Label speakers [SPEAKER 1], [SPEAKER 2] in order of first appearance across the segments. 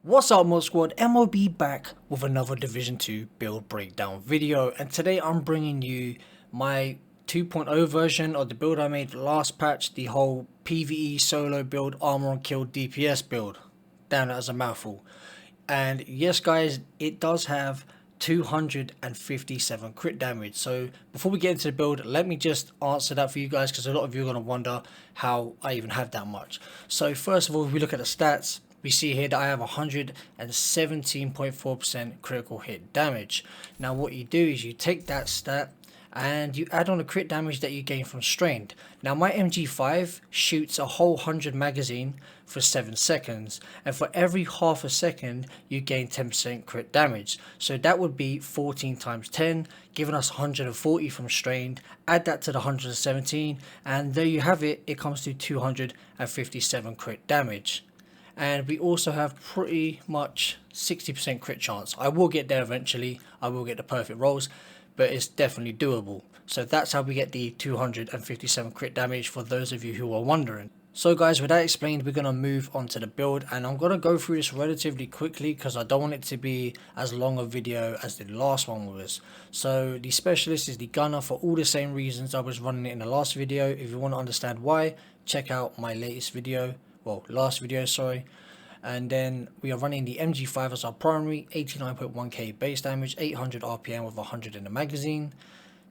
[SPEAKER 1] What's up, Mod Squad? MOB back with another Division 2 build breakdown video, and today I'm bringing you my 2.0 version of the build I made last patch, the whole PVE solo build, armor on kill DPS build. Damn, that was a mouthful. And yes guys, it does have 257 crit damage. So before we get into the build, let me just answer that for you guys, because a lot of you are going to wonder how I even have that much. So first of all, if we look at the stats, we see here that I have 117.4% critical hit damage. Now what you do is you take that stat and you add on the crit damage that you gain from strained. Now my MG5 shoots a whole 100 magazine for 7 seconds, and for every half a second you gain 10% crit damage. So that would be 14 times 10, giving us 140 from strained. Add that to the 117 and there you have it. It comes to 257 crit damage. And we also have pretty much 60% crit chance. I will get there eventually, I will get the perfect rolls, but it's definitely doable. So that's how we get the 257 crit damage, for those of you who are wondering. So guys, with that explained, we're going to move on to the build, and I'm going to go through this relatively quickly because I don't want it to be as long a video as the last one was. So the specialist is the gunner for all the same reasons I was running it in the last video. If you want to understand why, check out my latest video. Well, last video, sorry. And then we are running the MG5 as our primary, 89.1k base damage, 800 RPM with 100 in the magazine,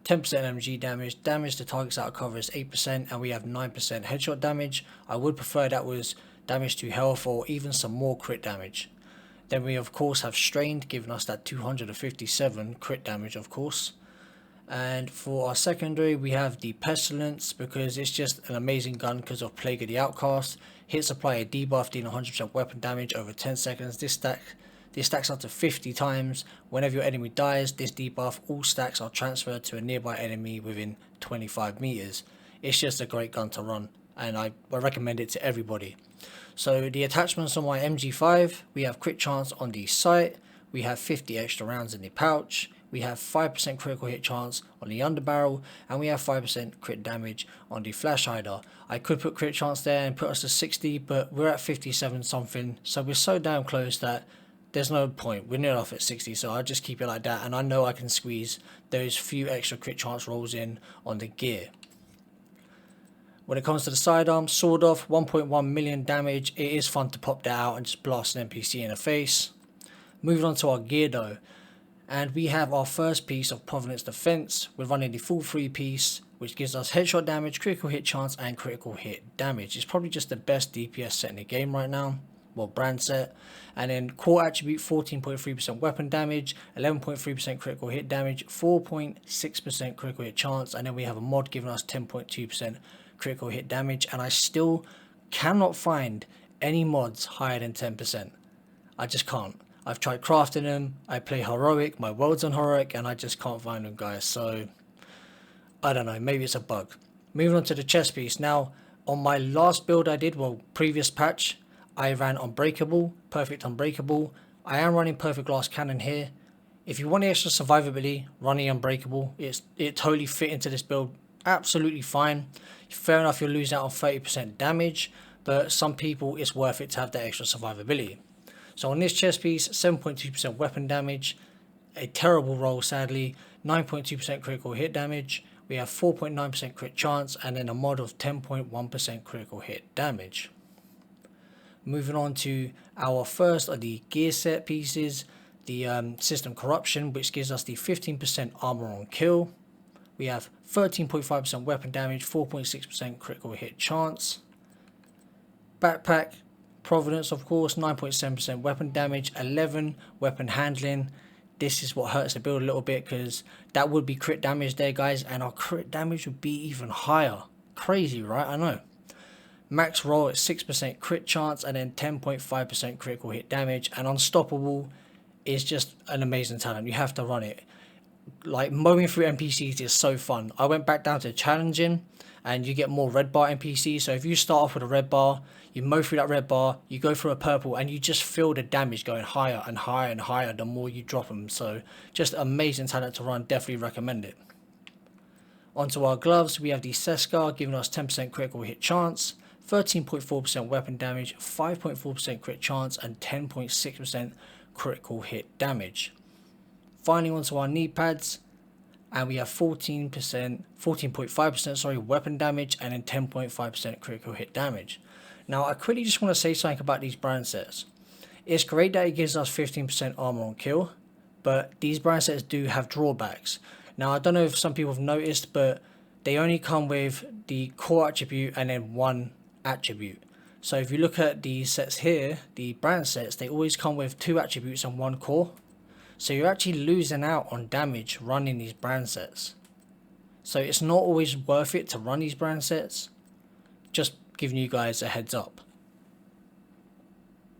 [SPEAKER 1] 10% MG damage, damage to targets out of cover is 8%, and we have 9% headshot damage. I would prefer that was damage to health or even some more crit damage. Then we of course have strained, giving us that 257 crit damage of course. And for our secondary, we have the Pestilence, because it's just an amazing gun because of Plague of the Outcast. Hit supply a debuff dealing 100% weapon damage over 10 seconds. This stacks up to 50 times. Whenever your enemy dies, this debuff, all stacks are transferred to a nearby enemy within 25 meters. It's just a great gun to run, and I recommend it to everybody. So the attachments on my MG5, we have crit chance on the sight, we have 50 extra rounds in the pouch, we have 5% critical hit chance on the underbarrel, and we have 5% crit damage on the flash hider. I could put crit chance there and put us to 60, but we're at 57 something, so we're so damn close that there's no point. We're near off at 60, so I just keep it like that, and I know I can squeeze those few extra crit chance rolls in on the gear. When it comes to the sidearm, sword off, 1.1 million damage. It is fun to pop that out and just blast an NPC in the face. Moving on to our gear though, and we have our first piece of Providence Defense. We're running the full 3 piece, which gives us headshot damage, critical hit chance, and critical hit damage. It's probably just the best DPS set in the game right now, well, brand set. And then core attribute, 14.3% weapon damage, 11.3% critical hit damage, 4.6% critical hit chance, and then we have a mod giving us 10.2% critical hit damage. And I still cannot find any mods higher than 10%. I just can't. I've tried crafting them, I play heroic, my world's on heroic, and I just can't find them guys, so I don't know, maybe it's a bug. Moving on to the chest piece. Now on my last build I did, well, previous patch, I ran Unbreakable, Perfect Unbreakable. I am running Perfect Glass Cannon here. If you want the extra survivability, run the Unbreakable. It totally fit into this build absolutely fine. Fair enough, you're losing out on 30% damage, but some people it's worth it to have that extra survivability. So on this chest piece, 7.2% weapon damage, a terrible roll sadly, 9.2% critical hit damage, we have 4.9% crit chance, and then a mod of 10.1% critical hit damage. Moving on to our first of the gear set pieces, the System Corruption, which gives us the 15% armor on kill. We have 13.5% weapon damage, 4.6% critical hit chance. Backpack, Providence of course, 9.7% weapon damage, 11 weapon handling. This is what hurts the build a little bit, because that would be crit damage there guys, and our crit damage would be even higher. Crazy, right? I know. Max roll at 6% crit chance, and then 10.5% critical hit damage. And Unstoppable is just an amazing talent. You have to run it. Like, mowing through NPCs is so fun. I went back down to challenging, and you get more red bar NPCs. So if you start off with a red bar, you mow through that red bar, you go through a purple, and you just feel the damage going higher and higher and higher the more you drop them. So just amazing talent to run, definitely recommend it. Onto our gloves, we have the Seskar giving us 10% critical hit chance, 13.4% weapon damage, 5.4% crit chance, and 10.6% critical hit damage. Finally, onto our knee pads, and we have 14.5% weapon damage, and then 10.5% critical hit damage. Now, I quickly just want to say something about these brand sets. It's great that it gives us 15% armor on kill, but these brand sets do have drawbacks. Now, I don't know if some people have noticed, but they only come with the core attribute and then one attribute. So if you look at these sets here, the brand sets, they always come with 2 attributes and 1 core. So you're actually losing out on damage running these brand sets. So it's not always worth it to run these brand sets. Just giving you guys a heads up.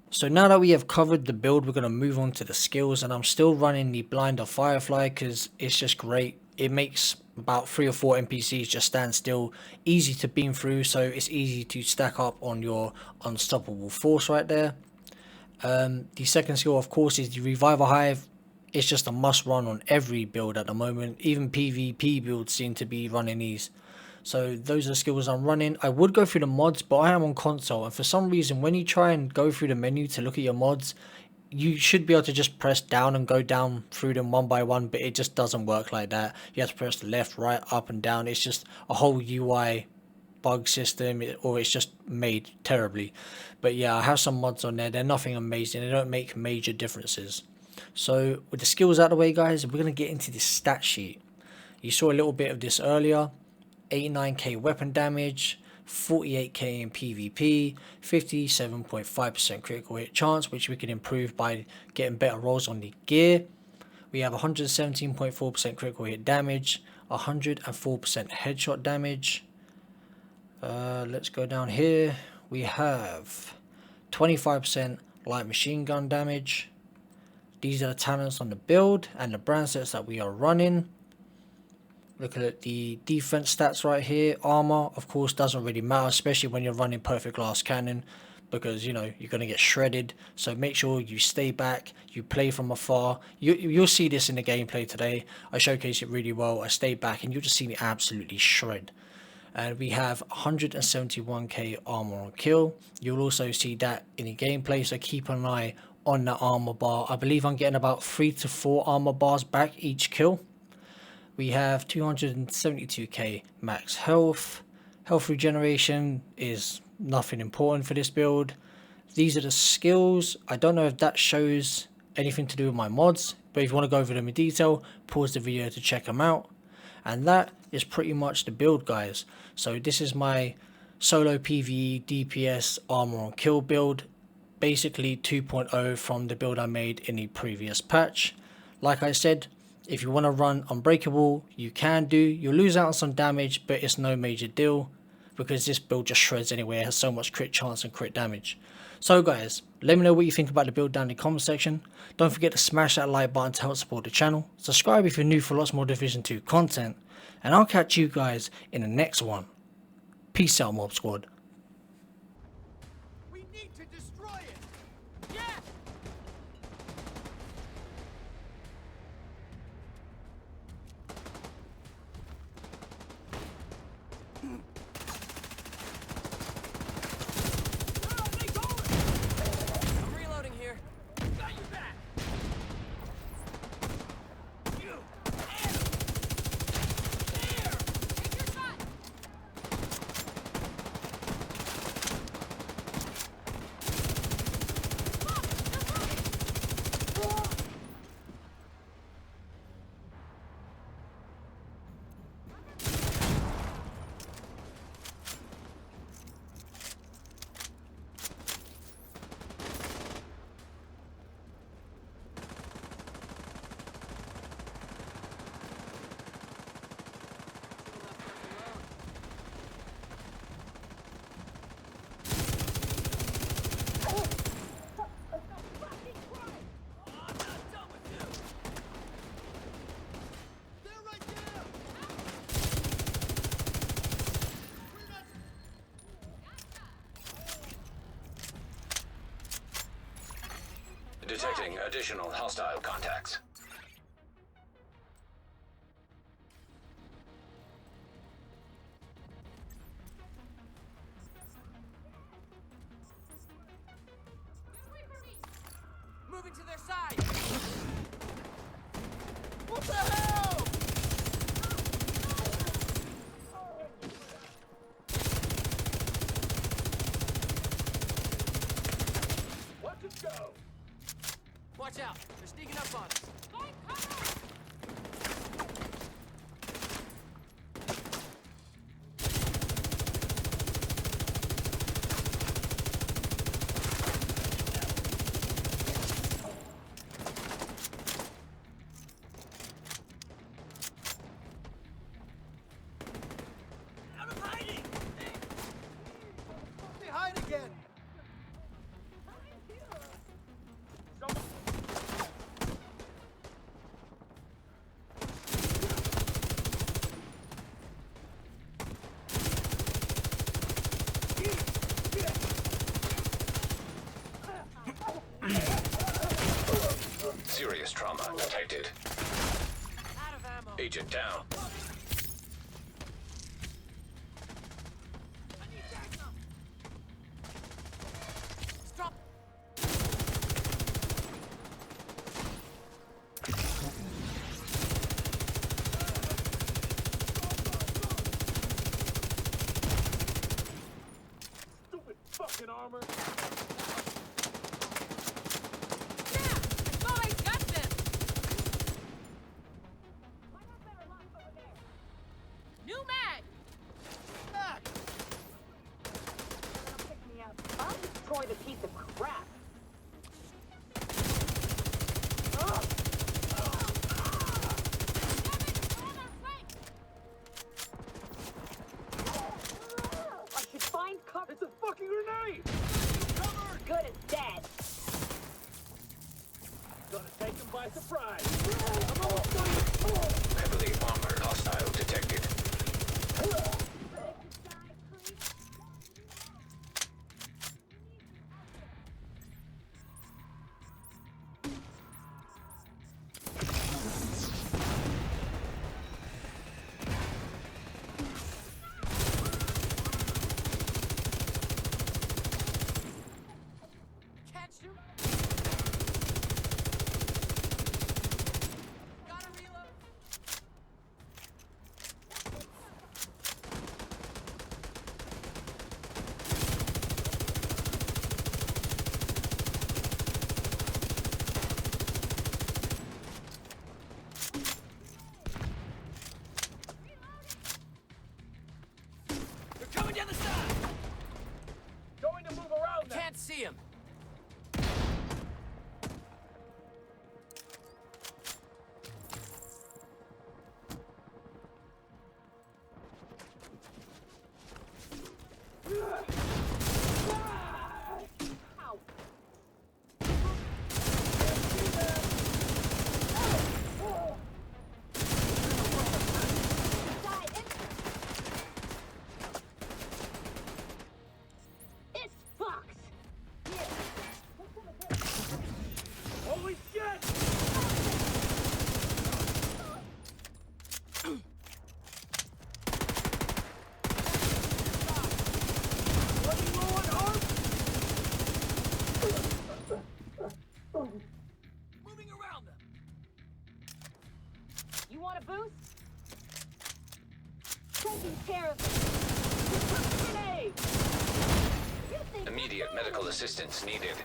[SPEAKER 1] So now that we have covered the build, we're going to move on to the skills, and I'm still running the Blind of Firefly because it's just great. It makes about 3 or 4 NPCs just stand still, easy to beam through, so it's easy to stack up on your unstoppable force right there. The second skill, of course, is the Reviver Hive. It's just a must run on every build at the moment. Even PvP builds seem to be running these. So those are the skills I'm running. I would go through the mods, but I am on console, and for some reason when you try and go through the menu to look at your mods, you should be able to just press down and go down through them one by one, but it just doesn't work like that. You have to press left, right, up and down. It's just a whole UI bug system, or it's just made terribly. But yeah, I have some mods on there. They're nothing amazing. They don't make major differences. So with the skills out of the way, guys, we're going to get into the stat sheet. You saw a little bit of this earlier. 89k weapon damage, 48k in PvP, 57.5% critical hit chance, which we can improve by getting better rolls on the gear. We have 117.4% critical hit damage, 104% headshot damage. Let's go down here. We have 25% light machine gun damage. These are the talents on the build and the brand sets that we are running. Looking at the defense stats right here, armor of course doesn't really matter, especially when you're running perfect glass cannon, because you know you're going to get shredded. So make sure you stay back, you play from afar. You'll see this in the gameplay today. I showcase it really well. I stay back and you'll just see me absolutely shred. And we have 171k armor on kill. You'll also see that in the gameplay, so keep an eye on the armor bar. I believe I'm getting about 3 to 4 armor bars back each kill. We have 272k max health. Health regeneration is nothing important for this build. These are the skills. I don't know if that shows anything to do with my mods, but if you want to go over them in detail, pause the video to check them out. And that is pretty much the build, guys. So this is my solo PVE DPS armor on kill build. Basically 2.0 from the build I made in the previous patch. Like I said, if you want to run Unbreakable, you can do. You'll lose out on some damage, but it's no major deal because this build just shreds anyway. It has so much crit chance and crit damage. So guys, let me know what you think about the build down in the comment section. Don't forget to smash that like button to help support the channel. Subscribe if you're new for lots more Division 2 content. And I'll catch you guys in the next one. Peace out, Mob Squad.
[SPEAKER 2] We need to destroy it. Yeah. I'm reloading here. Got you back.
[SPEAKER 3] Detecting additional hostile contacts.
[SPEAKER 2] moving to their side.
[SPEAKER 4] What the hell? Watch it go.
[SPEAKER 2] Watch out. They're sneaking up on us.
[SPEAKER 5] Find cover!
[SPEAKER 2] Out of hiding!
[SPEAKER 4] They hide again.
[SPEAKER 3] Serious trauma detected.
[SPEAKER 2] Out of ammo.
[SPEAKER 3] Agent down.
[SPEAKER 2] I need backup. Stop.
[SPEAKER 4] Stupid fucking armor.
[SPEAKER 5] Yeah! I thought I got them! New mag!
[SPEAKER 4] Back.
[SPEAKER 6] Pick me up. I'll destroy the piece of crap. I should find cover.
[SPEAKER 4] It's a fucking grenade.
[SPEAKER 6] Good as dead.
[SPEAKER 4] Gonna take him by surprise.
[SPEAKER 3] Heavily armored hostile detected.
[SPEAKER 2] Catch him. Gotta reload. They're coming down the side.
[SPEAKER 4] Going to move around them.
[SPEAKER 2] Can't see him.
[SPEAKER 6] Ow. It's fucked.
[SPEAKER 4] Holy shit! Running low on arms.
[SPEAKER 2] Moving around them.
[SPEAKER 6] You want a boost? Taking care of it. Grenade! You think
[SPEAKER 3] Immediate medical assistance needed.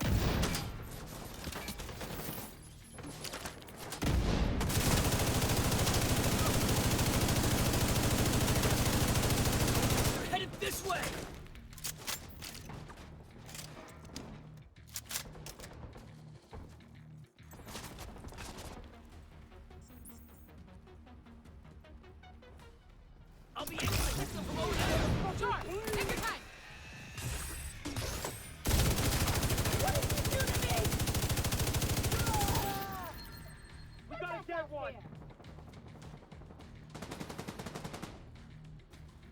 [SPEAKER 2] They're headed this way. I'll be able to hit them from over there.
[SPEAKER 5] Sure! Take your time!
[SPEAKER 4] We got a dead one.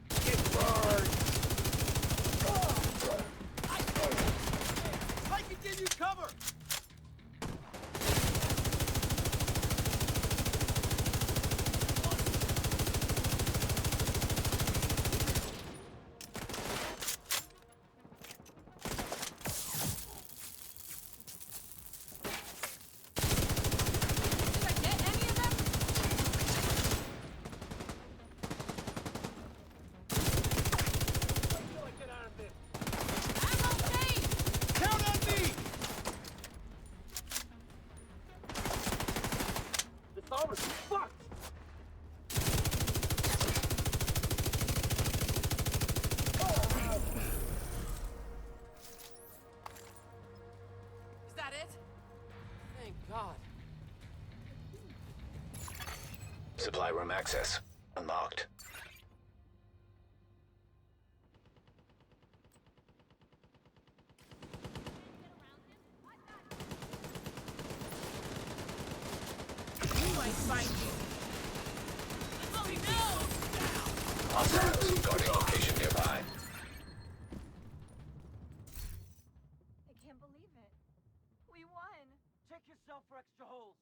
[SPEAKER 4] Get burned. I can give you cover.
[SPEAKER 2] Thank God.
[SPEAKER 3] Supply room access unlocked.
[SPEAKER 5] You might find you. Oh no!
[SPEAKER 3] Hostiles guarding location nearby.
[SPEAKER 6] I can't believe it. We won.
[SPEAKER 4] Check yourself for extra holes.